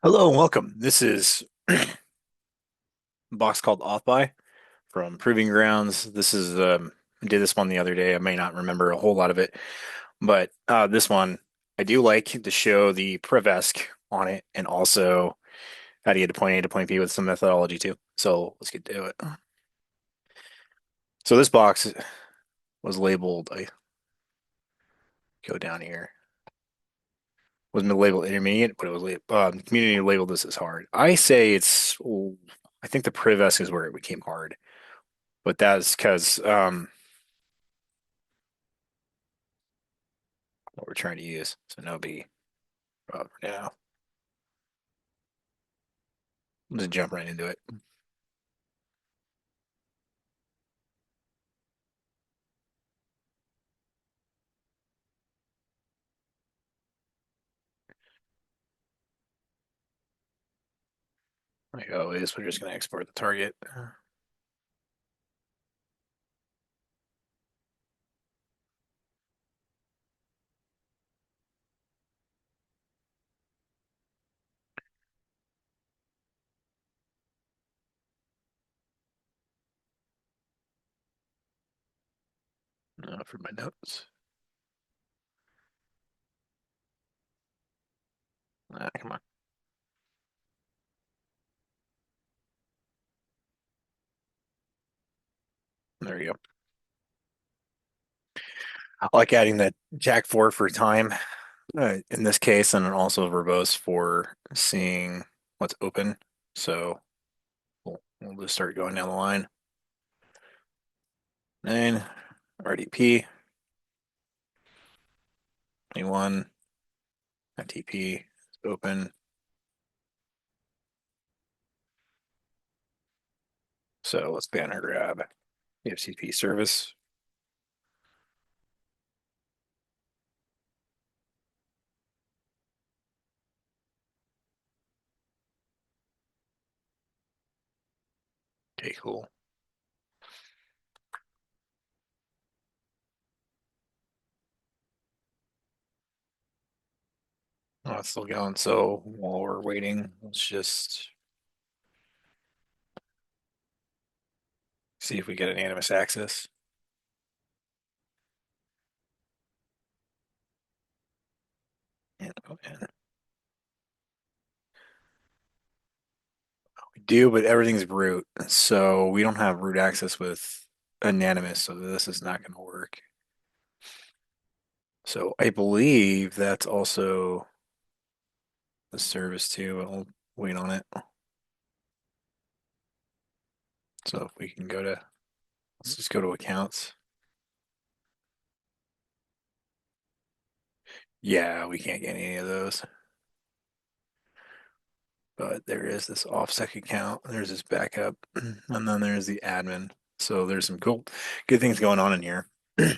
Hello and welcome. This is a box called AuthBy from Proving Grounds. I did this one the other day. I may not remember a whole lot of it, but this one I do like to show the privesc on it and also how to get to point A to point B with some methodology too. So let's get to it. So this box was labeled, I go down here, was labeled intermediate, but it was labeled, the community labeled this as hard. I say I think the privesc is where it became hard. But that's because what we're trying to use. So no B for now. We'll just jump right into it. Like always, we're just going to export the target. For my notes. Come on. There we go. I like adding that Jack 4 for time in this case, and also verbose for seeing what's open. So we'll just start going down the line. 9, RDP, 21, FTP, open. So let's banner grab the FTP service. Okay, cool. Oh, it's still going. So while we're waiting, let's just see if we get an animus access. And go in. We do, but everything's root. So we don't have root access with anonymous, so this is not going to work. So I believe that's also the service too. I'll wait on it. So if we can let's just go to accounts. Yeah, we can't get any of those. But there is this offsec account. There's this backup, and then there's the admin. So there's some good things going on in here. So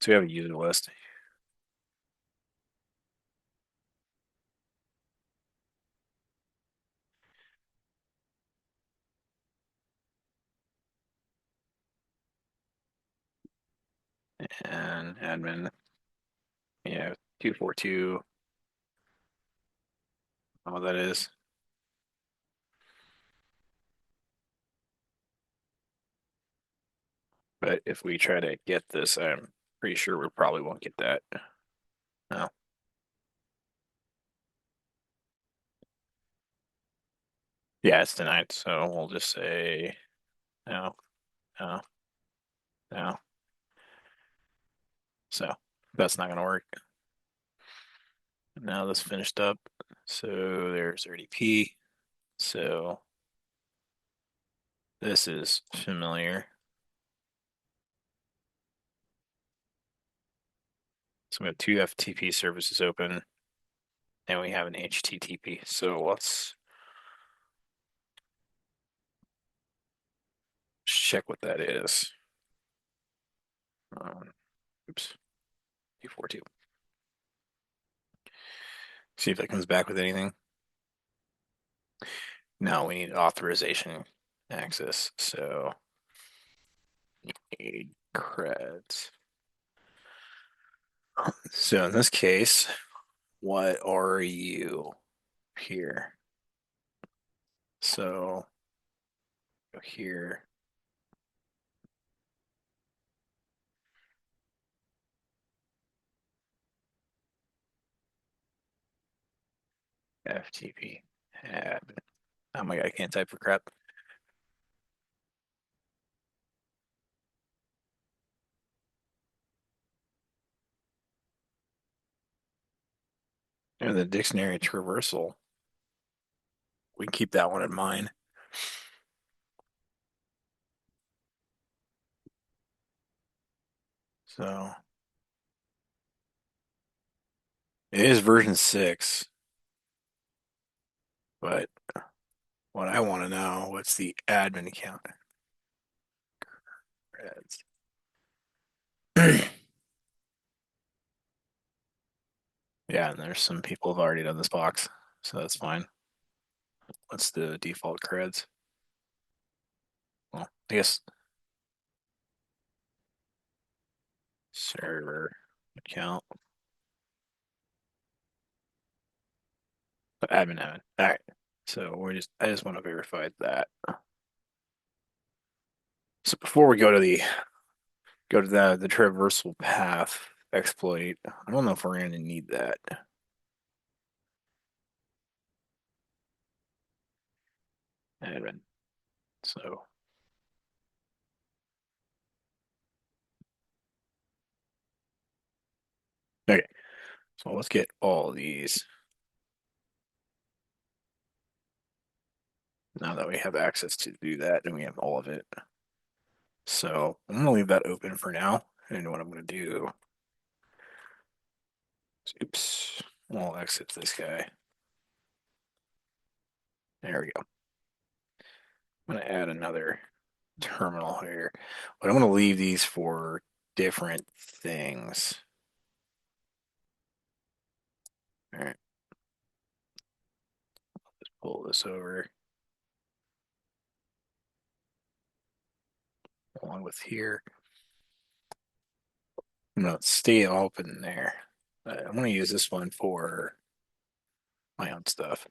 we have a user list and admin. Yeah, 242. What that is. But if we try to get this, I'm pretty sure we probably won't get that. No. Yeah, it's denied. So we'll just say no, no, no. So that's not going to work. Now this finished up. So there's RDP. So this is familiar. So we have two FTP services open and we have an HTTP. So let's check what that is. Um, oops, 242. See if that comes back with anything. No, we need authorization access. So need creds. So in this case, what are you? here. So go here. FTP admin. Oh my God, I can't type for crap. And the dictionary traversal. We can keep that one in mind. So it is version 6, but what I want to know, what's the admin account? Yeah, and there's some people who've already done this box, so that's fine. What's the default creds? Well, I guess server account, admin. All right. So I just want to verify that. So before we go to the traversal path exploit, I don't know if we're going to need that. Admin. So okay. So let's get all these now that we have access to do that and we have all of it. So I'm gonna leave that open for now. And what I'm gonna do is, oops, I'll exit this guy. There we go. I'm gonna add another terminal here, but I'm gonna leave these for different things. All right, let's pull this over along with here. I'm gonna stay open there. I'm gonna use this one for my own stuff.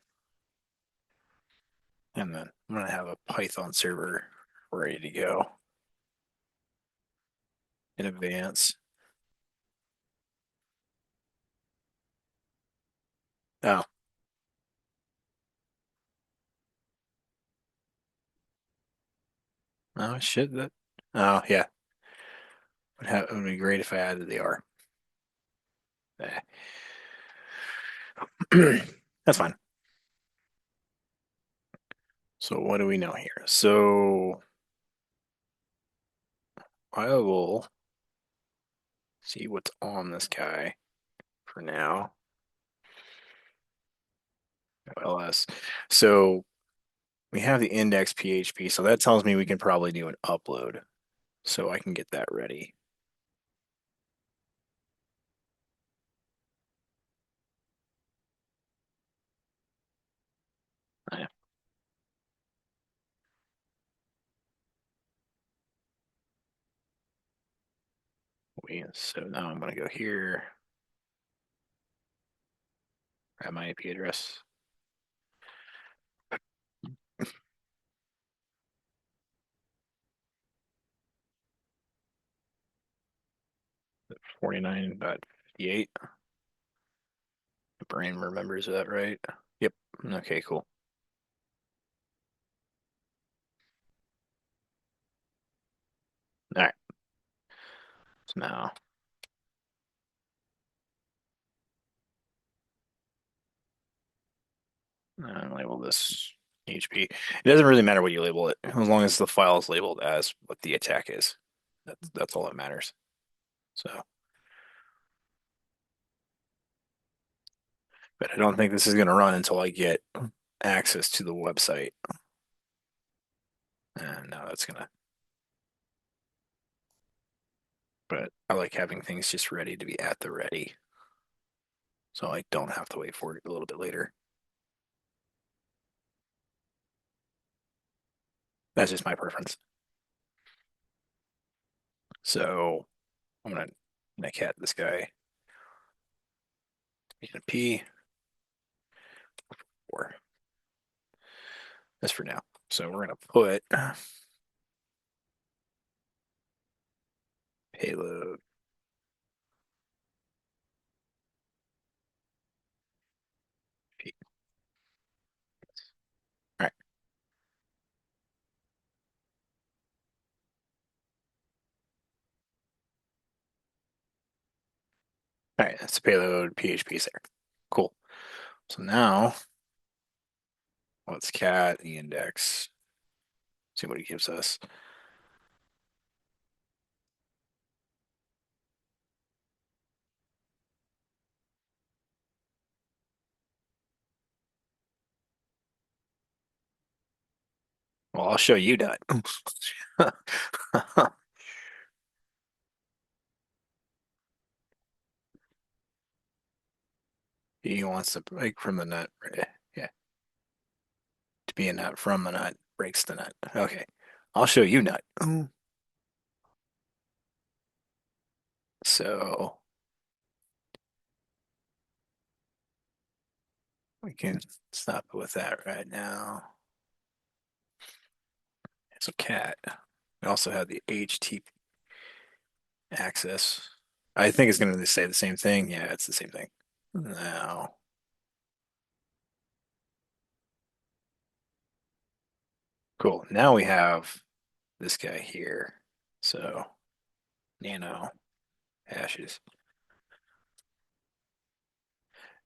And then I'm gonna have a Python server ready to go in advance. Oh, oh shit, that. Oh yeah, it would be great if I added the R. That's fine. So what do we know here? So I will see what's on this guy for now. LS. So we have the index PHP, so that tells me we can probably do an upload. So I can get that ready. Yeah. So now I'm gonna go here, grab my IP address. 49.58. The brain remembers that, right? Yep. Okay, cool. All right. So now label this HP. It doesn't really matter what you label it, as long as the file is labeled as what the attack is. That's all that matters. So, but I don't think this is going to run until I get access to the website. And now that's gonna. But I like having things just ready to be at the ready, so I don't have to wait for it a little bit later. That's just my preference. So I'm gonna netcat this guy. P for. That's for now. So we're gonna put payload. P. All right. All right. That's the payload PHP is there. Cool. So now let's cat the index. See what it gives us. Well, I'll show you that. He wants to break from the nut. Yeah, to be a nut from the nut breaks the nut. Okay, I'll show you nut. So we can stop with that right now. So cat. We also have the HTTP access. I think it's going to say the same thing. Yeah, it's the same thing. Now, cool. Now we have this guy here. So nano hashes.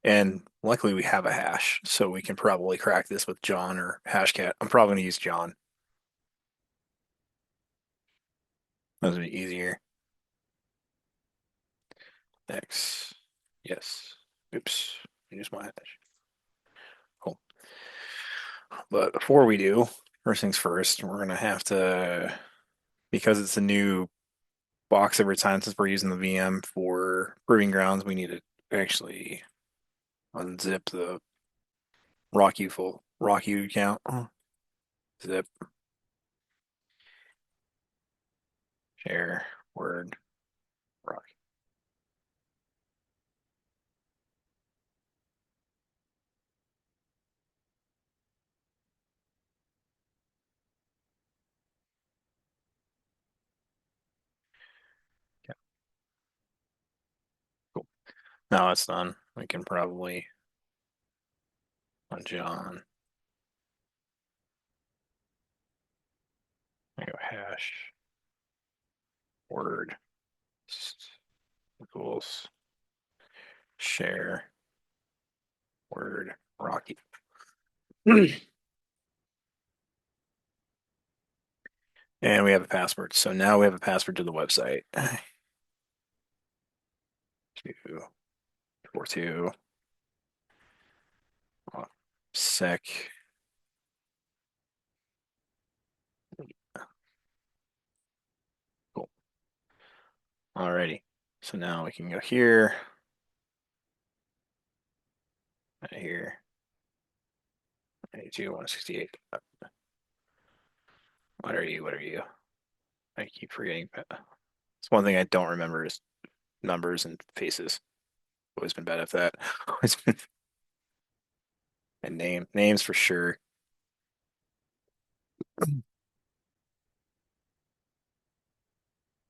And luckily we have a hash, so we can probably crack this with John or Hashcat. I'm probably going to use John. That's be easier. X. Yes. Oops. Use my hash. Cool. But before we do, first things first, we're gonna have to, because it's a new box every time since we're using the VM for proving grounds, we need to actually unzip the Rocky account. Zip, share, word, Rocky. Okay, cool. Now it's done. We can probably on John. I go hash word equals share word Rocky. And we have a password. So now we have a password to the website. 242 sec. Cool. Alrighty. So now we can go here, right here, 82, 168. What are you? What are you? I keep forgetting. It's one thing I don't remember is numbers and faces. Always been bad at that. Always been and names for sure.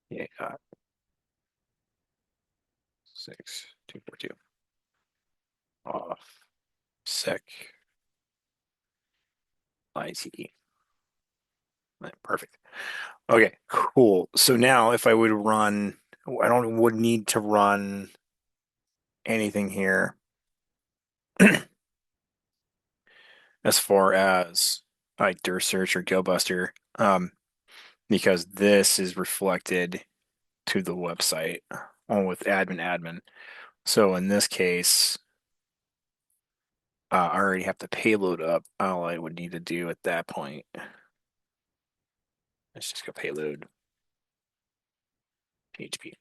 Yeah, 6242 off sec IT. Right, perfect. Okay, cool. So now if I would run, I don't would need to run anything here as far as like dir search or GoBuster, because this is reflected to the website on with admin. So in this case, I already have the payload up. All I would need to do at that point, let's just go payload PHP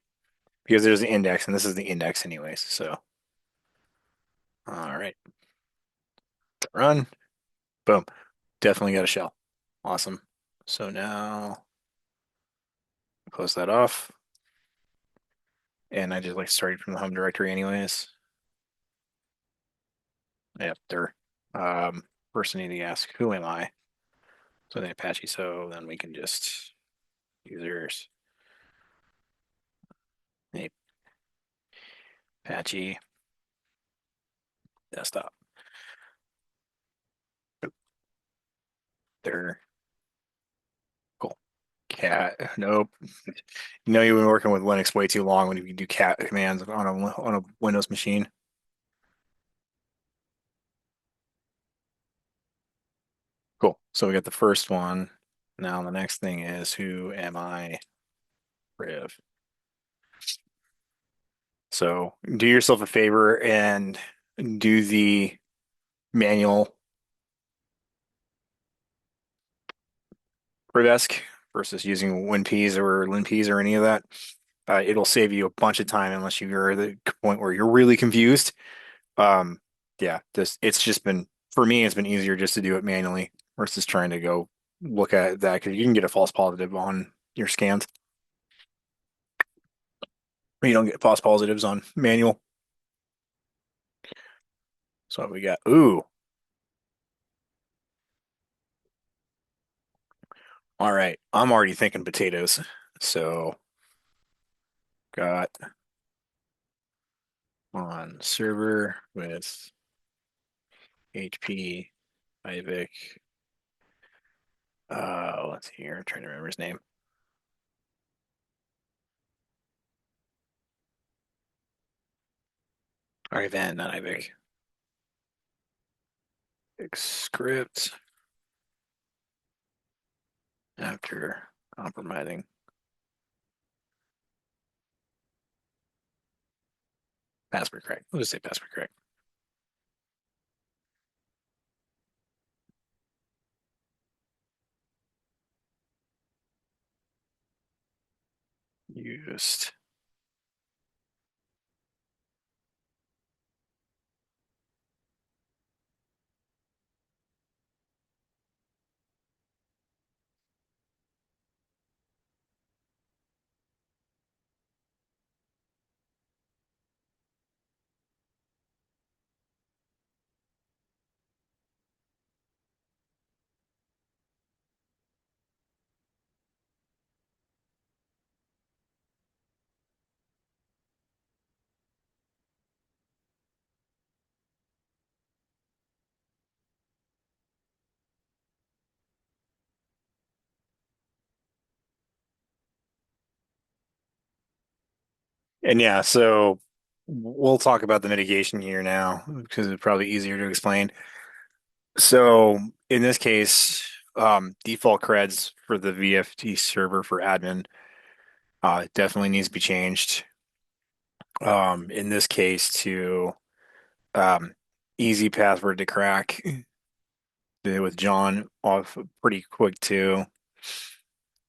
because there's the index and this is the index anyways. So, all right, run, boom, definitely got a shell. Awesome. So now close that off. And I just like started from the home directory anyways. Yep, there. Um, First I need to ask, who am I? So then Apache, so then we can just users, hey, Apache desktop. There, cool. Cat, nope. You know you've been working with Linux way too long when you can do cat commands on a Windows machine. Cool. So we got the first one. Now the next thing is who am I? Priv. So do yourself a favor and do the manual privesc versus using WinPs or LinPs or any of that. It'll save you a bunch of time unless you're at the point where you're really confused. Um, yeah, it's just been for me, it's been easier just to do it manually versus trying to go look at that because you can get a false positive on your scans. You don't get false positives on manual. So what we got, ooh, all right. I'm already thinking potatoes. So got on server with HP, Ivic. Let's see here. I'm trying to remember his name. Ivan, not Ivic. Script after compromising. Password correct. We'll just say password correct. Used. And yeah, so we'll talk about the mitigation here now because it's probably easier to explain. So in this case, default creds for the VFT server for admin definitely needs to be changed. In this case to um, easy password to crack. Did it with John off pretty quick too.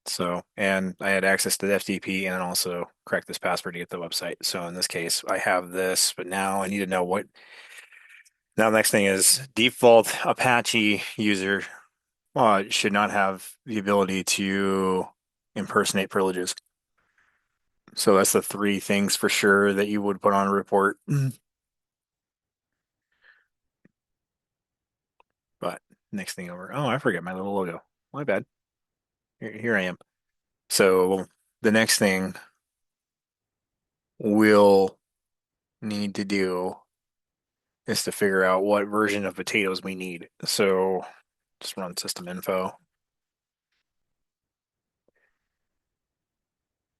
So, and I had access to the FTP and also cracked this password to get the website. So in this case, I have this, but now I need to know what. Now, the next thing is default Apache user should not have the ability to impersonate privileges. So that's the three things for sure that you would put on a report. But next thing over. Oh, I forget my little logo. My bad. Here I am. So the next thing we'll need to do is to figure out what version of potatoes we need. So just run system info.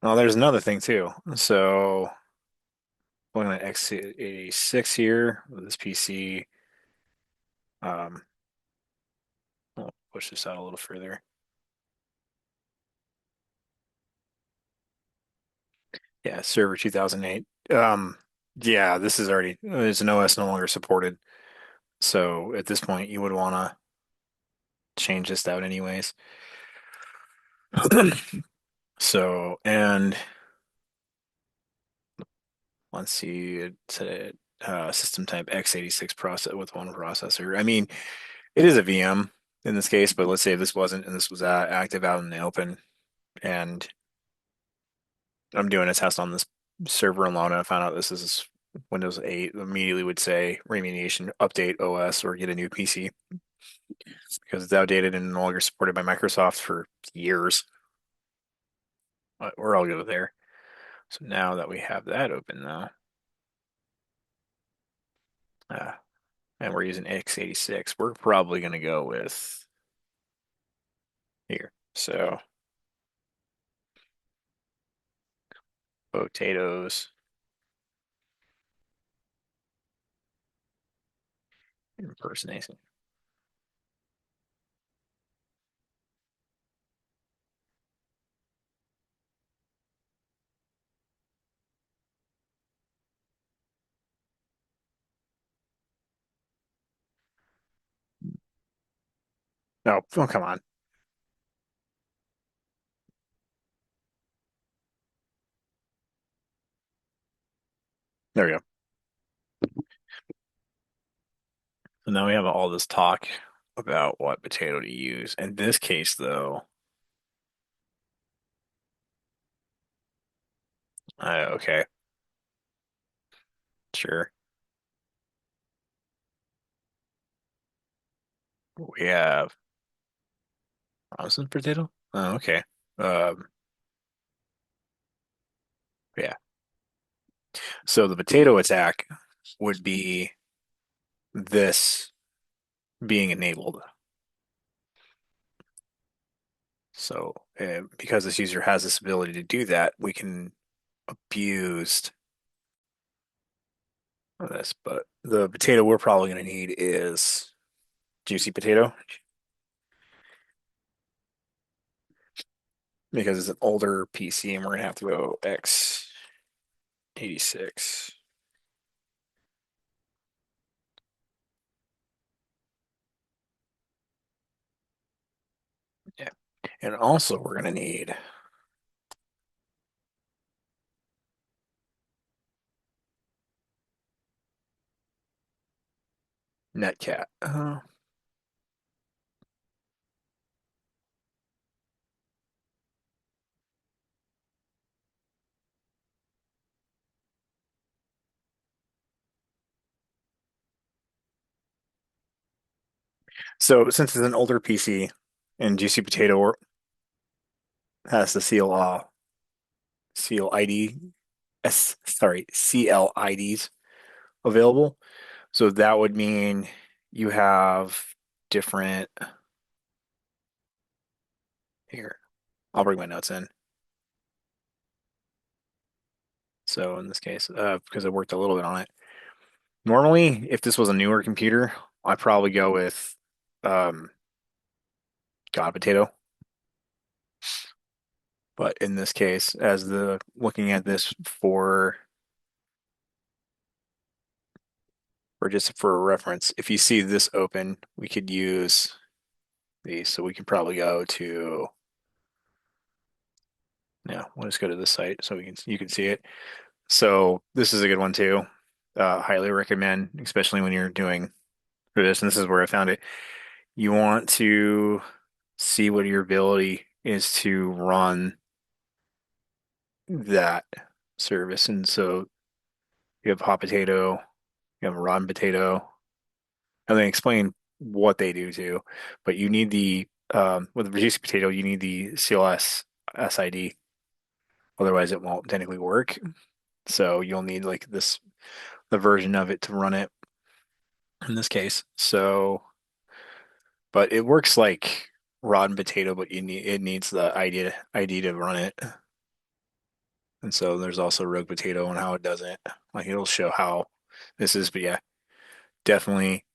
Oh, there's another thing too. So looking at x86 here with this PC. Um, I'll push this out a little further. Yeah, server 2008. Yeah, this is already, there's an OS no longer supported. So at this point, you would want to change this out anyways. So, and let's see, it's a system type x86 process with one processor. I mean, it is a VM in this case, but let's say if this wasn't and this was active out in the open, and I'm doing a test on this server alone, and I found out this is Windows 8 immediately would say remediation, update OS, or get a new PC because it's outdated and no longer supported by Microsoft for years. But we're all good there. So now that we have that open now, uh, and we're using x86, we're probably going to go with here. So potatoes, impersonation. No, oh, come on. There we go. So now we have all this talk about what potato to use. In this case, though, okay, sure. We have Robinson potato. Oh, okay. Um, yeah. So the potato attack would be this being enabled. So because this user has this ability to do that, we can abuse this. But the potato we're probably going to need is juicy potato because it's an older PC and we're going to have to go x86. Yeah. And also we're going to need netcat. So since it's an older PC and juicy potato has the seal ID sorry, CLIDs available. So that would mean you have different here. I'll bring my notes in. So in this case, because I worked a little bit on it. Normally, if this was a newer computer, I'd probably go with um, God potato. But in this case, as the looking at this for just for a reference, if you see this open, we could use these. So we can probably go to yeah, we'll just go to this site so we can you can see it. So this is a good one too. Highly recommend, especially when you're doing for this. And this is where I found it. You want to see what your ability is to run that service. And so you have hot potato, you have rotten potato, and then explain what they do too. But you need the with the reduced potato, you need the CLS SID. Otherwise, it won't technically work. So you'll need like this the version of it to run it in this case. So, but it works like rotten potato, but you need it needs the ID to run it. And so there's also rogue potato and how it does it. Like it'll show how this is, but yeah, definitely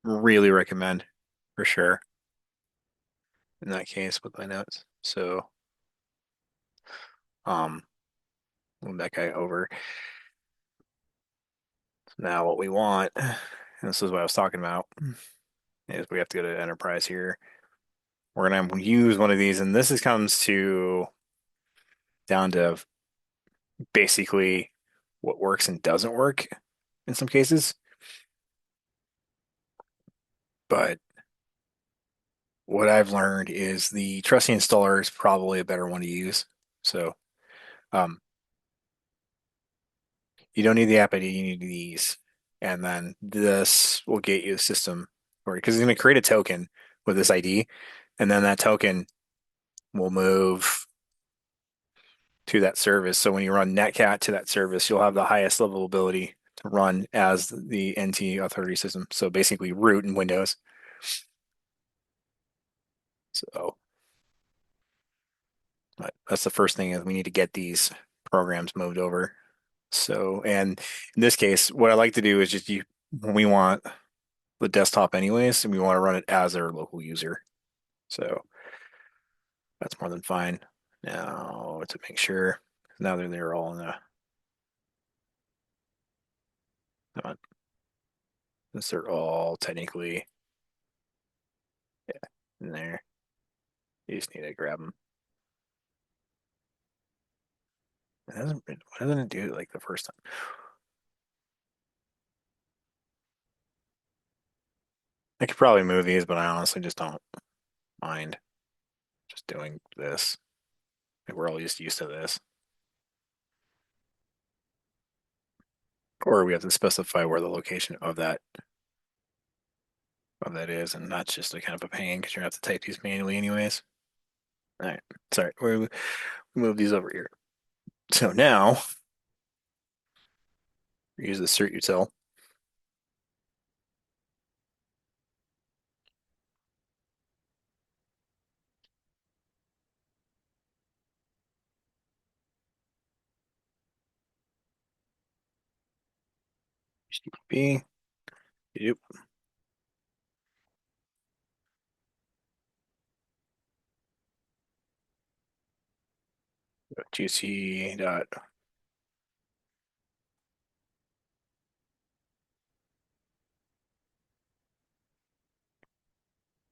really recommend for sure in that case with my notes. So, um, move that guy over. Now what we want, and this is what I was talking about, is we have to go to enterprise here. We're gonna use one of these, and this is comes to down to basically what works and doesn't work in some cases. But what I've learned is the trusty installer is probably a better one to use. So, um, You don't need the app ID, you need these. And then this will get you the system or because it's going to create a token with this ID, and then that token will move to that service. So when you run netcat to that service, you'll have the highest level ability to run as the NT authority system. So basically root in Windows. So but that's the first thing is we need to get these programs moved over. So, and in this case, what I like to do is just you when we want the desktop anyways, and we want to run it as our local user. So that's more than fine. Now to make sure, now they're all in the since they're all technically in there. You just need to grab them. Why doesn't it do it like the first time? I could probably move these, but I honestly just don't mind just doing this. Like, we're all just used to this. Or we have to specify where the location of that is, and that's just a kind of a pain because you're gonna have to type these manually anyways. All right, sorry, we move these over here. So now we use the cert util. HTTP. Yep. Juicy dot.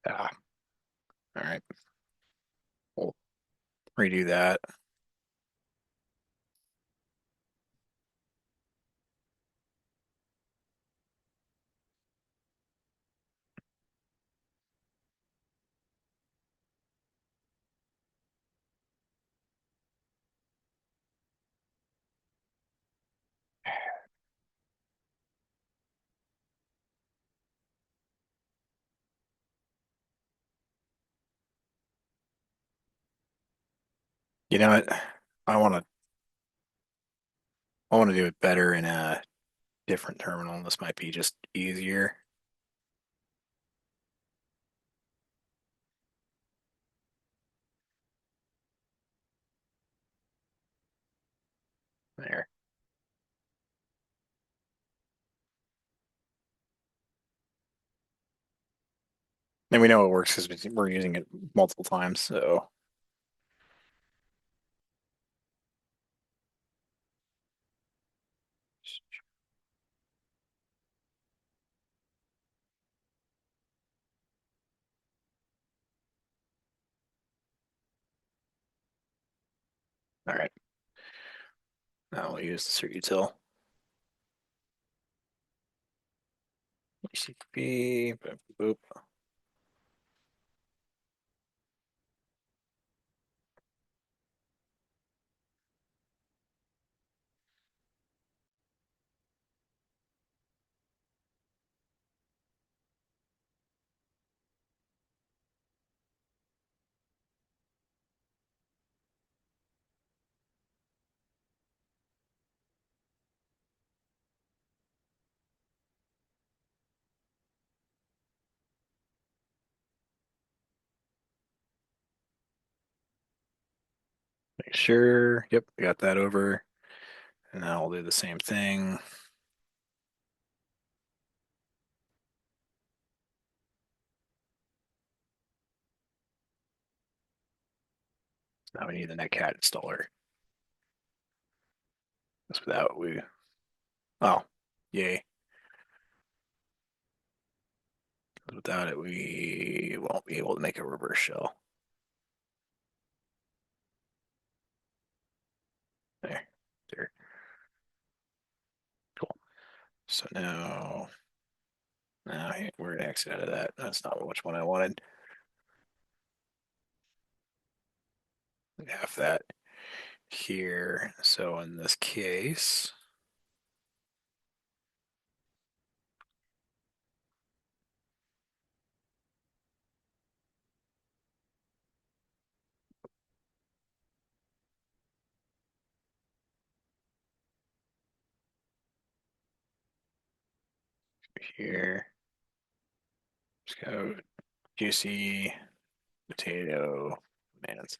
Ah, all right. We'll redo that. You know what? I want to I want to do it better in a different terminal. This might be just easier. There. And we know it works because we're using it multiple times. So, all right. Now we'll use the cert util. HTTP. Boop, boop. Make sure. Yep, we got that over. And now we'll do the same thing. Now we need the netcat installer. That's without we. Oh, yay. Without it, we won't be able to make a reverse shell. There. There. Cool. So now we're gonna exit out of that. That's not which one I wanted. We have that here. So in this case, here. Let's go juicy potato commands.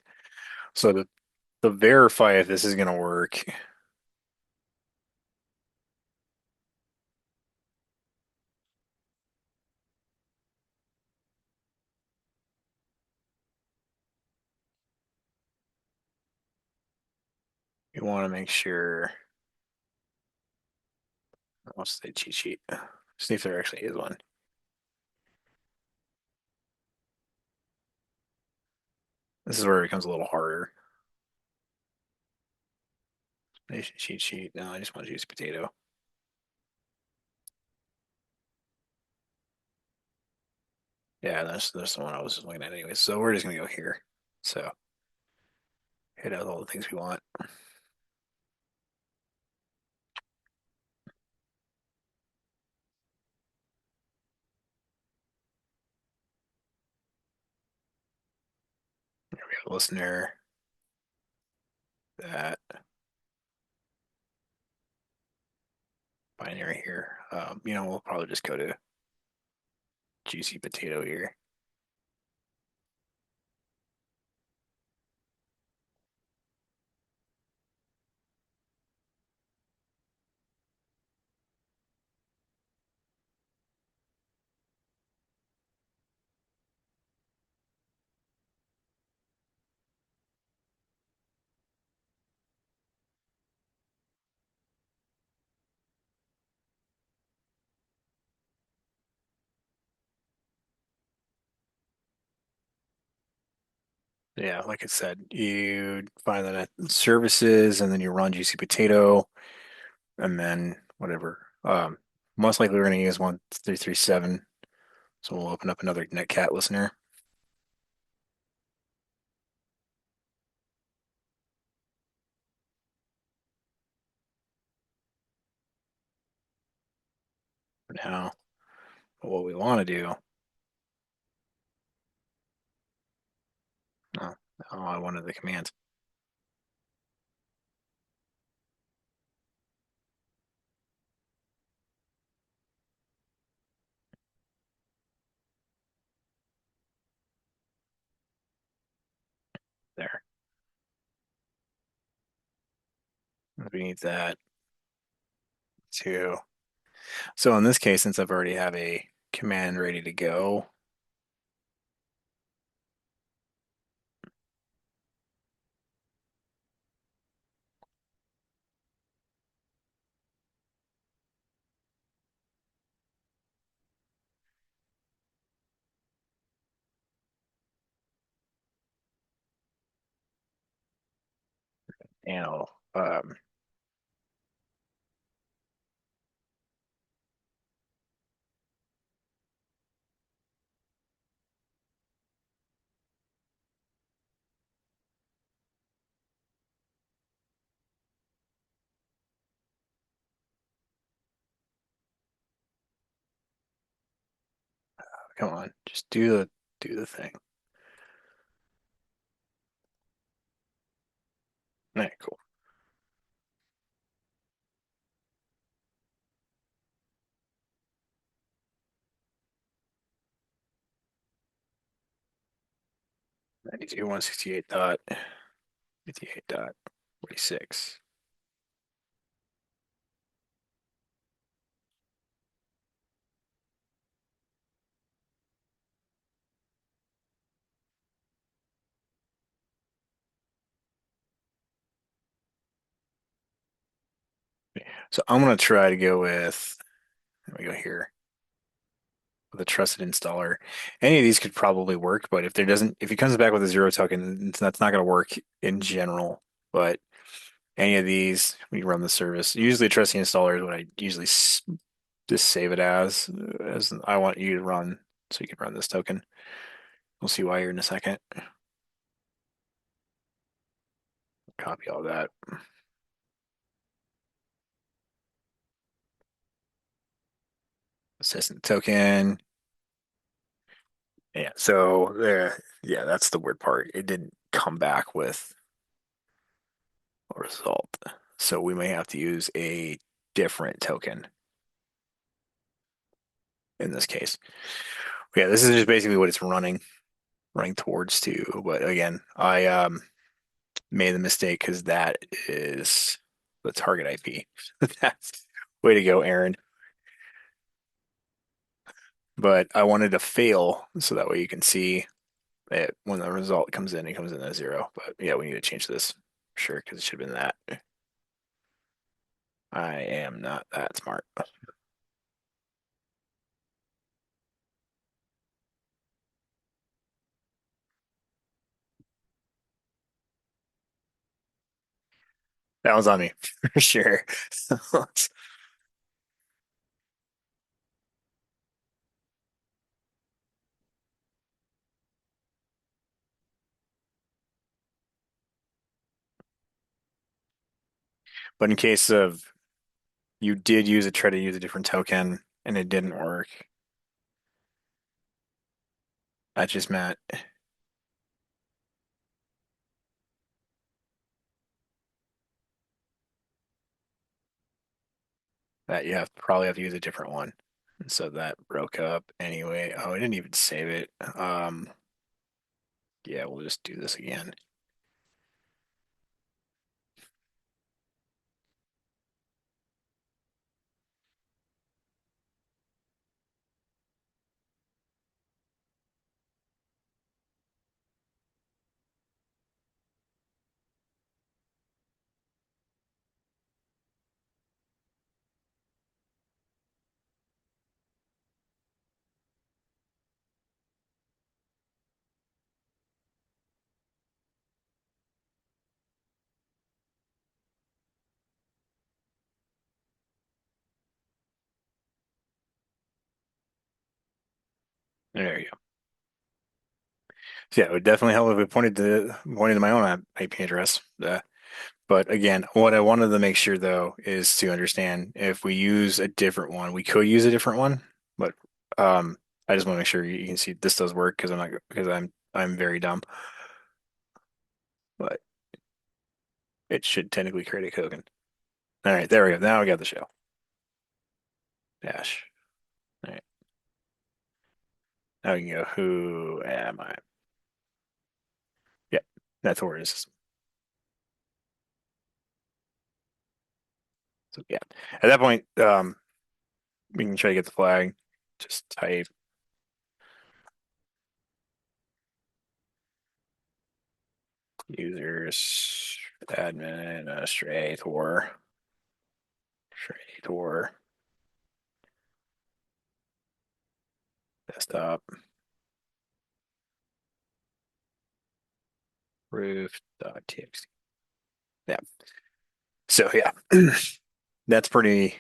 So to verify if this is going to work, you want to make sure. What's the cheat sheet? See if there actually is one. This is where it becomes a little harder. Nation cheat sheet. No, I just want to use potato. Yeah, that's the one I was looking at anyway. So we're just gonna go here. So hit out all the things we want. Here we have listener, that binary here. We'll probably just go to juicy potato here. Yeah, like I said, you find the net services and then you run juicy potato and then whatever. Most likely we're gonna use 1337. So we'll open up another netcat listener. Now, what we want to do, oh, I wanted the command there. We need that too. So in this case, since I've already have a command ready to go, and come on, just do the thing. All right, cool. 92, 168 dot 58 dot 46. So I'm gonna try to go with, let me go here, with a trusted installer. Any of these could probably work, but if it comes back with a zero token, that's not gonna work in general. But any of these, we run the service. Usually, trusting installer is what I usually just save it as I want you to run, so you can run this token. We'll see why here in a second. Copy all that. Assistant token. Yeah, so there, yeah, that's the weird part. It didn't come back with a result. So we may have to use a different token. in this case. Yeah, this is just basically what it's running towards to. But again, I made the mistake because that is the target IP. That's way to go, Aaron. But I wanted to fail so that way you can see it when the result comes in, it comes in as zero. But yeah, we need to change this. Sure, because it should have been that. I am not that smart. That was on me for sure. But in case of you did use it, try to use a different token and it didn't work, that just meant that you have probably have to use a different one. And so that broke up anyway. Oh, I didn't even save it. Yeah, we'll just do this again. There you go. So yeah, it would definitely help if it pointed to my own IP address. But again, what I wanted to make sure though is to understand if we use a different one, we could use a different one, but I just want to make sure you can see this does work because I'm very dumb. But it should technically create a token. All right, there we go. Now we got the show. Dash. All right. Now we can go, who am I? Yeah, that's where it is. So yeah. At that point, we can try to get the flag. Just type users administrator desktop proof.txt. Yeah. So yeah, that's pretty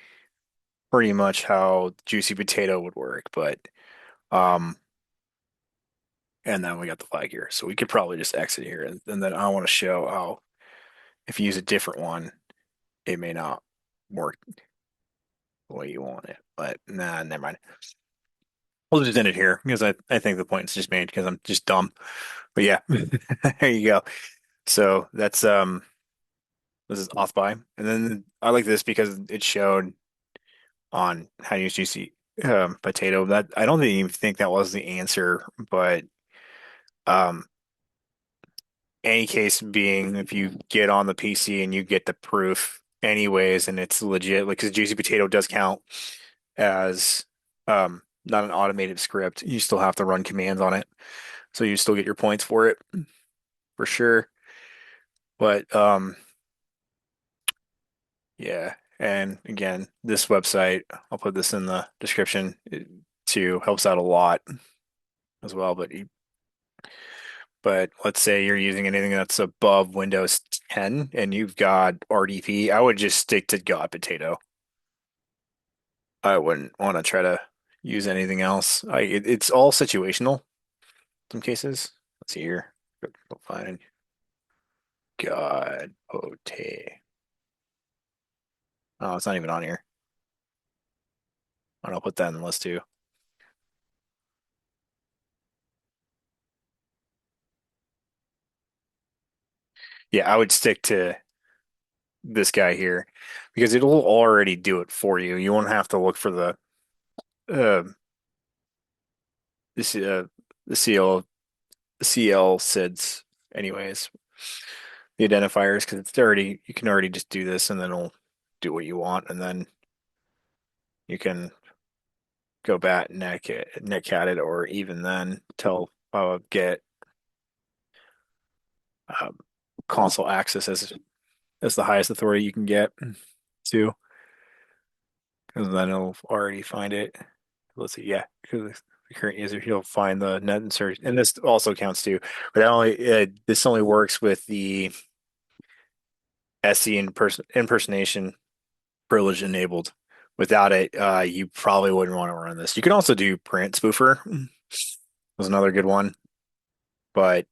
much how Juicy Potato would work. But um, and then we got the flag here, so we could probably just exit here, and then I want to show how if you use a different one, it may not work the way you want it. But nah, never mind. We'll just end it here because I think the point is just made because I'm just dumb. But yeah, there you go. So that's this is off by, and then I like this because it showed on how to use juicy potato. That I don't even think that was the answer, but um, any case being, if you get on the PC and you get the proof anyways, and it's legit, like because juicy potato does count as not an automated script, you still have to run commands on it, so you still get your points for it for sure. But yeah, and again, this website, I'll put this in the description. It too helps out a lot as well. But let's say you're using anything that's above Windows 10 and you've got RDP, I would just stick to God Potato. I wouldn't want to try to use anything else. It's all situational in some cases. Let's see here. Go find God Potato. Oh, it's not even on here. I'll put that in the list too. Yeah, I would stick to this guy here because it'll already do it for you. You won't have to look for the this the CL SIDs anyways, the identifiers because it's already you can already just do this and then it'll do what you want and then you can go back neck at it or even then tell get um, console access as the highest authority you can get too because then it'll already find it. Let's see, yeah, because the current user he'll find the net insert and this also counts too, but this only works with the SE impersonation privilege enabled. Without it, you probably wouldn't want to run this. You can also do print spoofer. Was another good one, but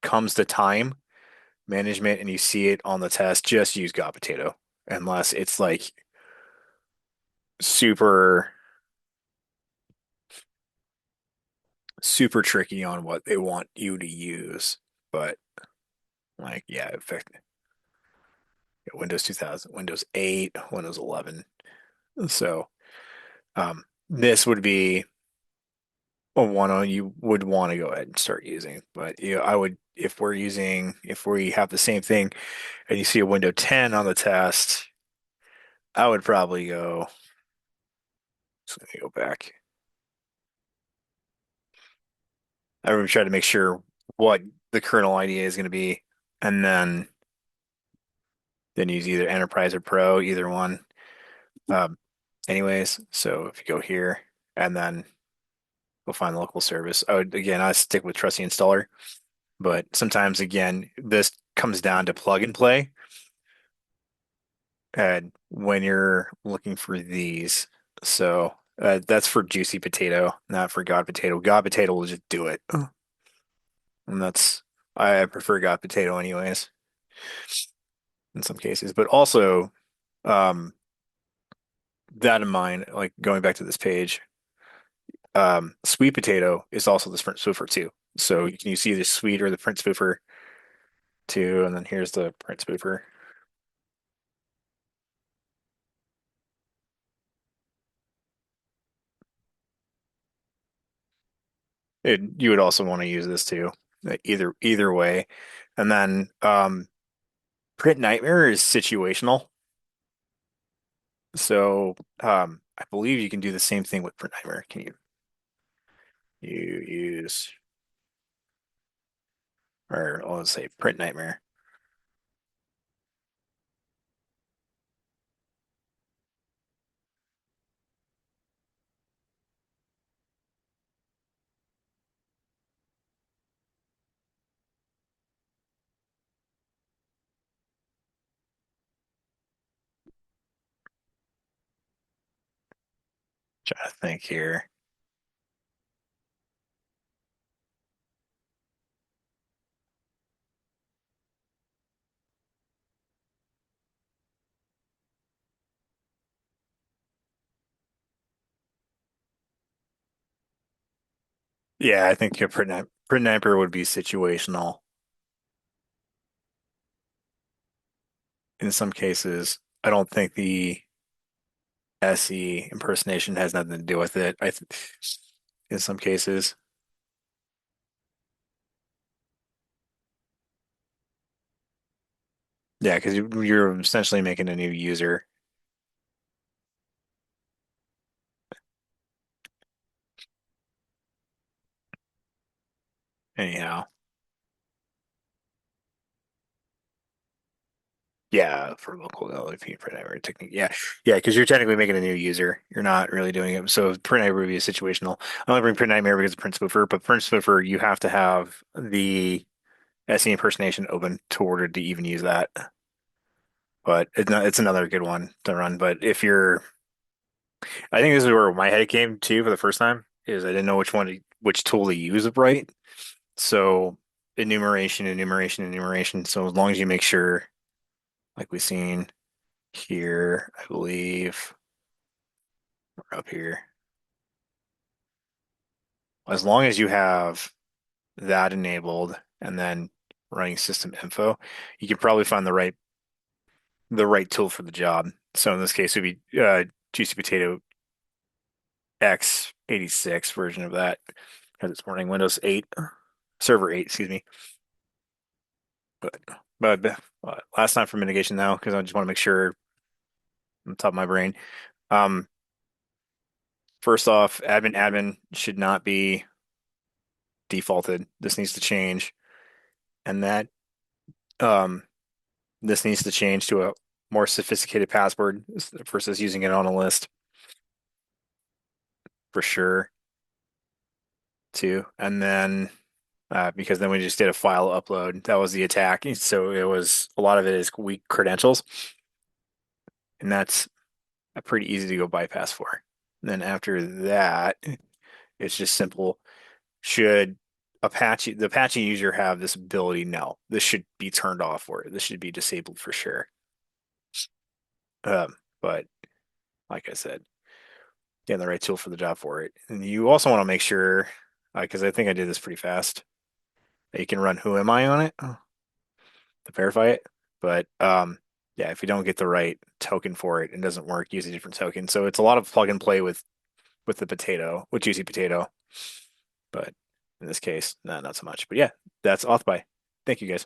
comes to time management and you see it on the test, just use got potato unless it's like super super tricky on what they want you to use. But like yeah, in fact, Windows 2000, Windows 8, Windows 11. So this would be one you would want to go ahead and start using. But I would if we have the same thing and you see a window 10 on the test, I would probably go. So let me go back. I would try to make sure what the kernel IDE is going to be, and then use either Enterprise or Pro, either one. Um, anyways, so if you go here and then we'll find the local service. I stick with trusty installer, but sometimes again, this comes down to plug and play. And when you're looking for these, so that's for juicy potato, not for god potato. God potato will just do it, and that's I prefer god potato anyways in some cases. But also, um, that in mind, like going back to this page, sweet potato is also the sprint spoofer too. So you can use either sweet or the print spoofer too, and then here's the print spoofer. You would also want to use this too, either way. And then Print Nightmare is situational. So I believe you can do the same thing with Print Nightmare. Can you use or let's say Print Nightmare? Trying to think here. Yeah, I think Print Nightmare would be situational in some cases. I don't think the SE impersonation has nothing to do with it. I th in some cases. Yeah, because you're essentially making a new user. Anyhow. Yeah, for local LLP print neighborhood technique. Yeah, yeah, because you're technically making a new user. You're not really doing it. So print neighborhood would be situational. I only bring print nightmare because of print spoofer, but print spoofer you have to have the SE impersonation open to order to even use that. But it's another good one to run. But if you're, I think this is where my head came to for the first time is I didn't know which tool to use right. So enumeration. So as long as you make sure, like we've seen here, I believe. Up here. As long as you have that enabled and then running system info, you can probably find the right tool for the job. So in this case, it would be Juicy Potato x86 version of that because it's running Windows 8, Server 8, excuse me. But last time for mitigation now because I just want to make sure on top of my brain. Um, First off, admin should not be defaulted. This needs to change, and that um, this needs to change to a more sophisticated password versus using it on a list for sure too. And then because then we just did a file upload. That was the attack. So it was a lot of it is weak credentials, and that's pretty easy to go bypass for. And then after that, it's just simple. Should the Apache user have this ability? No, this should be turned off or this should be disabled for sure. But like I said, getting the right tool for the job for it. And you also want to make sure, because I think I did this pretty fast, that you can run Who Am I on it to verify it. But yeah, if you don't get the right token for it, it doesn't work. Use a different token. So it's a lot of plug and play with the potato, with Juicy Potato. But in this case, no, not so much. But yeah, that's AuthBy. Thank you guys.